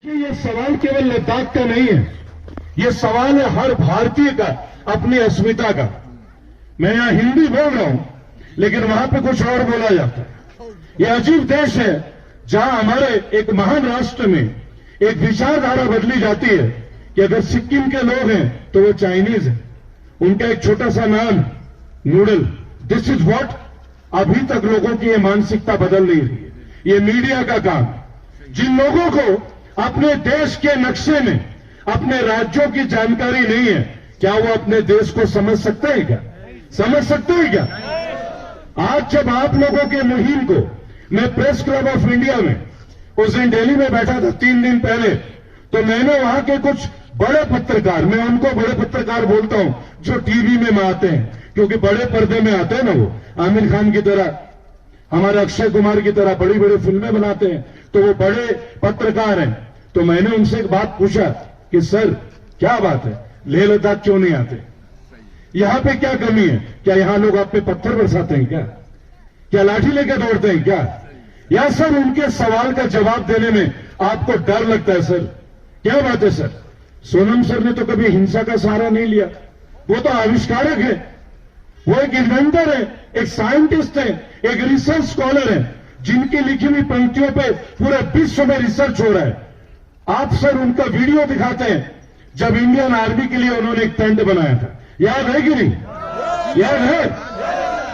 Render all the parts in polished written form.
कि ये सवाल केवल लद्दाख का नहीं है, ये सवाल है हर भारतीय का, अपनी अस्मिता का। मैं यहां हिंदी बोल रहा हूं, लेकिन वहां पे कुछ और बोला जाता है। ये अजीब देश है जहां हमारे एक महान राष्ट्र में एक विचारधारा बदली जाती है कि अगर सिक्किम के लोग हैं तो वो चाइनीज है, उनका एक छोटा सा नाम नूडल। दिस इज व्हाट अभी तक लोगों की ये मानसिकता बदल नहीं रही है। ये मीडिया का काम। जिन लोगों को अपने देश के नक्शे में अपने राज्यों की जानकारी नहीं है, क्या वो अपने देश को समझ सकते हैं? क्या समझ सकते हैं? क्या आज जब आप लोगों के मुहिम को मैं प्रेस क्लब ऑफ इंडिया में उस दिन दिल्ली में बैठा था 3 दिन पहले, तो मैंने वहां के कुछ बड़े पत्रकार, मैं उनको बड़े पत्रकार बोलता हूं जो टीवी में आते हैं, क्योंकि बड़े पर्दे में आते हैं ना, वो आमिर खान की तरह, हमारे अक्षय कुमार की तरह बड़ी बड़ी फिल्में बनाते हैं, तो वो बड़े पत्रकार हैं। तो मैंने उनसे एक बात पूछा कि सर क्या बात है, लेह लद्दाख क्यों नहीं आते? यहां पे क्या कमी है? क्या यहां लोग आप पे पत्थर बरसाते हैं? क्या लाठी लेकर दौड़ते हैं? क्या या सर उनके सवाल का जवाब देने में आपको डर लगता है? सर क्या बात है सर? सोनम सर ने तो कभी हिंसा का सहारा नहीं लिया, वो तो आविष्कारक है, वो एक इन्वेंटर है, एक साइंटिस्ट है, एक रिसर्च स्कॉलर है, जिनकी लिखी हुई पंक्तियों पे पूरे विश्व में रिसर्च हो रहा है। आप सर उनका वीडियो दिखाते हैं जब इंडियन आर्मी के लिए उन्होंने एक टेंट बनाया था, याद है कि नहीं? याद है?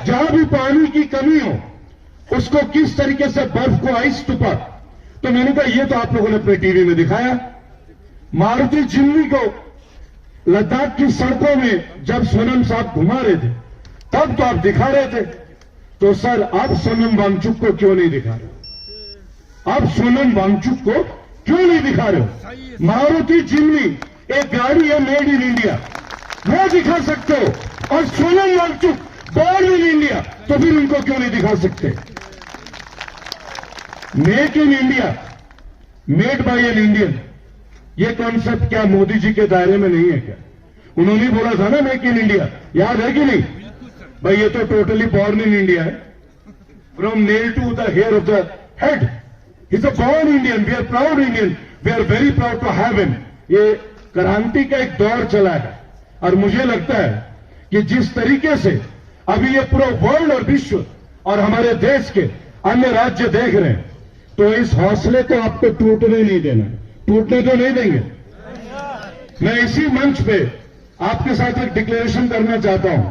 जहां भी पानी की कमी हो उसको किस तरीके से बर्फ को आइस टुपा। तो मैंने कहा ये तो आप लोगों ने अपने टीवी में दिखाया। मारुति जिम्नी को लद्दाख की सड़कों में जब सोनम साहब घुमा रहे थे तब तो आप दिखा रहे थे, तो सर अब सोनम वांगचुक को क्यों नहीं दिखा रहे हो? अब सोनम वांगचुक को क्यों नहीं दिखा रहे हो? मारुति जिम्नी एक गाड़ी है मेड इन इंडिया, वो दिखा सकते हो, और Sonam Wangchuk born in India, तो फिर उनको क्यों नहीं दिखा सकते? Make in India, made by an Indian, ये कॉन्सेप्ट क्या मोदी जी के दायरे में नहीं है क्या? उन्होंने बोला था ना मेक इन इंडिया, याद है कि नहीं? भाई ये तो टोटली बॉर्न इन इंडिया है, from nail to the hair of the head. He's a born Indian. We are proud Indian. We are very proud to have him. ये क्रांति का एक दौर चला है, और मुझे लगता है कि जिस तरीके से अभी ये पूरा वर्ल्ड और विश्व और हमारे देश के अन्य राज्य देख रहे हैं, तो इस हौसले को आपको टूटने नहीं देना, टूटने तो नहीं देंगे। मैं इसी मंच पे आपके साथ एक डिक्लेरेशन करना चाहता हूं।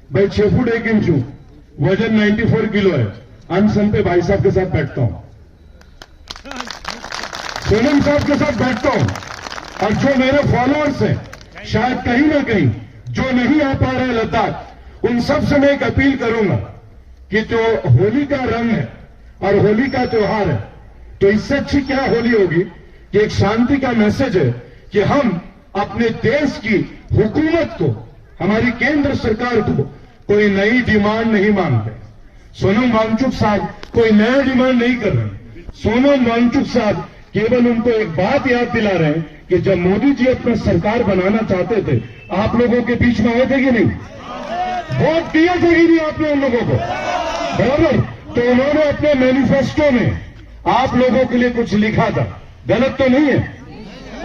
भाई 6 फुट 1 इंच हूं, वजन 94 किलो है, अनशन पे भाई साहब के साथ बैठता हूं, सोनम साहब के साथ बैठता हूं, और जो मेरे फॉलोअर्स हैं शायद कहीं ना कहीं जो नहीं आ पा रहे लद्दाख, उन सब से मैं एक अपील करूंगा कि जो होली का रंग है और होली का त्योहार है, तो इससे अच्छी क्या होली होगी कि एक शांति का मैसेज है कि हम अपने देश की हुकूमत को, हमारी केंद्र सरकार को कोई नई डिमांड नहीं मांगते। सोनम वांगचुक साहब कोई नया डिमांड नहीं कर रहे। सोनम वांगचुक साहब केवल उनको एक बात याद दिला रहे हैं कि जब मोदी जी अपना सरकार बनाना चाहते थे, आप लोगों के बीच में आए थे कि नहीं? वोट दिया था कि नहीं आपने उन लोगों को? बराबर। तो उन्होंने अपने मैनिफेस्टो में आप लोगों के लिए कुछ लिखा था, गलत तो नहीं है?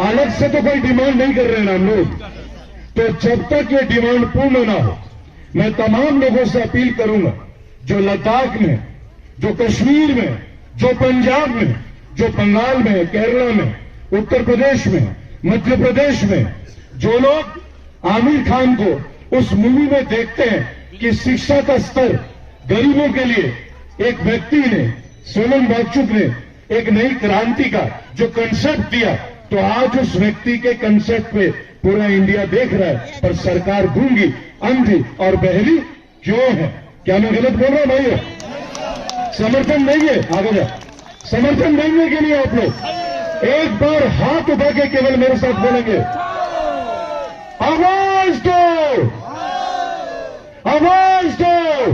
अलग से तो कोई डिमांड नहीं कर रहे ना हम लोग। तो जब तक ये डिमांड पूर्ण ना हो, मैं तमाम लोगों से अपील करूंगा, जो लद्दाख में, जो कश्मीर में, जो पंजाब में, जो बंगाल में, केरला में, उत्तर प्रदेश में, मध्य प्रदेश में, जो लोग आमिर खान को उस मूवी में देखते हैं कि शिक्षा का स्तर गरीबों के लिए एक व्यक्ति ने, सोनम वांगचुक ने एक नई क्रांति का जो कंसेप्ट दिया, तो आज उस व्यक्ति के कंसेप्ट पे पूरा इंडिया देख रहा है, पर सरकार गूंगी, अंधी और बहरी क्यों है? क्या मैं गलत बोल रहा हूं भाइयों? समर्थन नहीं है? आगे जा, समर्थन देंगे कि नहीं आप लोग? एक बार हाथ उठा के केवल मेरे साथ बोलेंगे, आवाज दो, आवाज दो,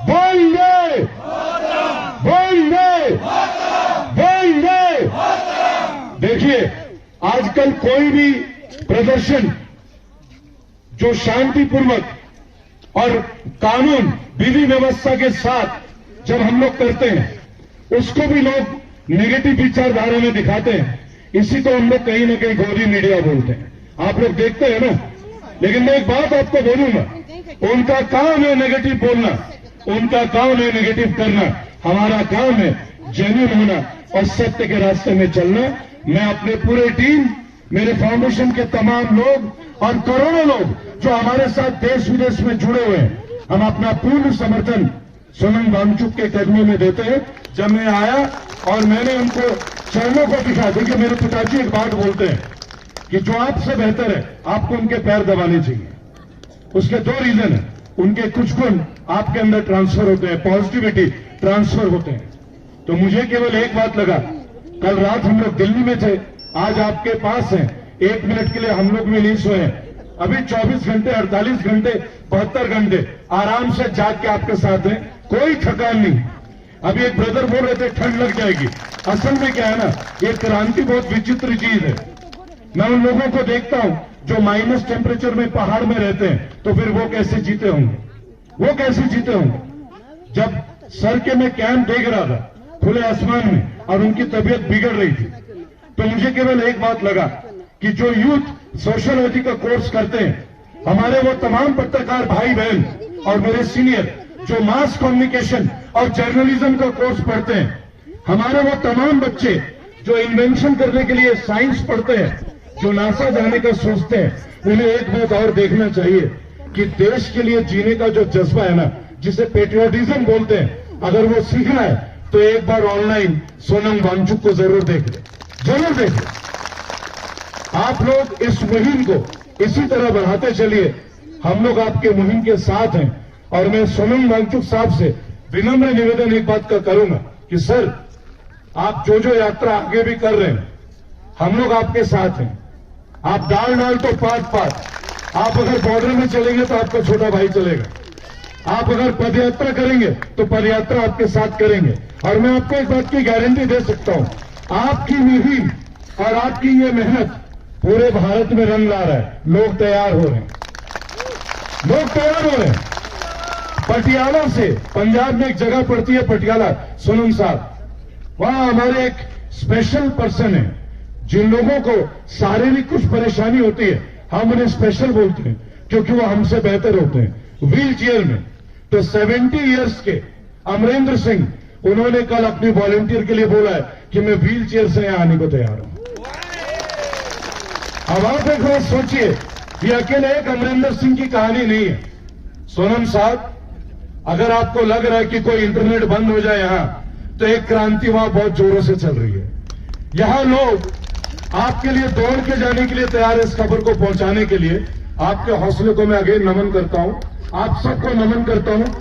वंदे वंदे वंदे। देखिए आजकल कोई भी प्रदर्शन जो शांतिपूर्वक और कानून विधि व्यवस्था के साथ जब हम लोग करते हैं, उसको भी लोग नेगेटिव विचारधारा में दिखाते हैं, इसी को हम लोग कहीं ना कहीं गोदी मीडिया बोलते हैं। आप लोग देखते हैं ना। लेकिन मैं एक बात आपको बोलूंगा, उनका काम है नेगेटिव बोलना, उनका काम है नेगेटिव करना। हमारा काम है जेन्युइन होना और सत्य के रास्ते में चलना। मैं अपने पूरे टीम, मेरे फाउंडेशन के तमाम लोग और करोड़ों लोग जो हमारे साथ देश विदेश में जुड़े हुए हैं, हम अपना पूर्ण समर्थन सोनम वांगचुक के कदमों में देते हैं। जब मैं आया और मैंने उनको चरणों को दिखा, देखिए मेरे पिताजी एक बात बोलते हैं कि जो आपसे बेहतर है आपको उनके पैर दबाने चाहिए। उसके दो रीजन है, उनके कुछ गुण आपके अंदर ट्रांसफर होते हैं, पॉजिटिविटी ट्रांसफर होते हैं। तो मुझे केवल एक बात लगा, कल रात हम लोग दिल्ली में थे, आज आपके पास हैं, 1 मिनट के लिए हम लोग भी नहीं सोए हैं। अभी 24 घंटे, 48 घंटे, 72 घंटे आराम से जाग के आपके साथ हैं, कोई थकान नहीं। अभी एक ब्रदर बोल रहे थे ठंड लग जाएगी। असल में क्या है ना, ये क्रांति बहुत विचित्र चीज है। मैं उन लोगों को देखता हूं जो माइनस टेम्परेचर में पहाड़ में रहते हैं, तो फिर वो कैसे जीते होंगे, वो कैसे जीते होंगे। जब सर के मैं कैंप देख रहा था खुले आसमान में और उनकी तबीयत बिगड़ रही थी, तो मुझे केवल एक बात लगा कि जो यूथ सोशियोलॉजी का कोर्स करते हैं, हमारे वो तमाम पत्रकार भाई बहन और मेरे सीनियर जो मास कम्युनिकेशन और जर्नलिज्म का कोर्स पढ़ते हैं, हमारे वो तमाम बच्चे जो इन्वेंशन करने के लिए साइंस पढ़ते हैं, जो नासा जाने का सोचते हैं, उन्हें एक बात और देखना चाहिए कि देश के लिए जीने का जो जज्बा है ना, जिसे पेट्रियोटिज्म बोलते हैं, अगर वो सीखना है तो एक बार ऑनलाइन सोनम वांगचुक को जरूर देख ले, जरूर देख ले। आप लोग इस मुहिम को इसी तरह बढ़ाते चलिए, हम लोग आपके मुहिम के साथ हैं। और मैं सोनम वांगचुक साहब से विनम्र निवेदन एक बात का करूंगा कि सर, आप जो जो यात्रा आगे भी कर रहे हैं, हम लोग आपके साथ हैं। आप डाल डाल तो पात पात, आप अगर बॉर्डर में चलेंगे तो आपका छोटा भाई चलेगा, आप अगर पदयात्रा करेंगे तो पदयात्रा आपके साथ करेंगे। और मैं आपको एक बात की गारंटी दे सकता हूं, आपकी मुहिम और आपकी ये मेहनत पूरे भारत में रंग ला रहा है। लोग तैयार हो रहे हैं, लोग तैयार हो रहे हैं। पटियाला से, पंजाब में एक जगह पड़ती है पटियाला, सोनम साहब, वहां हमारे एक स्पेशल पर्सन है। जिन लोगों को शारीरिक कुछ परेशानी होती है, हम उन्हें स्पेशल बोलते हैं क्योंकि वो हमसे बेहतर होते हैं व्हील चेयर में। तो 70 इयर्स के अमरेंद्र सिंह, उन्होंने कल अपनी वॉलंटियर के लिए बोला है कि मैं व्हील चेयर से यहां आने को तैयार हूं। अब आप एक बात सोचिए, ये अकेले एक अमरेंद्र सिंह की कहानी नहीं है। सोनम साहब, अगर आपको लग रहा है कि कोई इंटरनेट बंद हो जाए यहां, तो एक क्रांति वहां बहुत जोरों से चल रही है। यहां लोग आपके लिए दौड़ के जाने के लिए तैयार है। इस खबर को पहुंचाने के लिए आपके हौसले को मैं अगेन नमन करता हूं, आप सबको नमन करता हूं।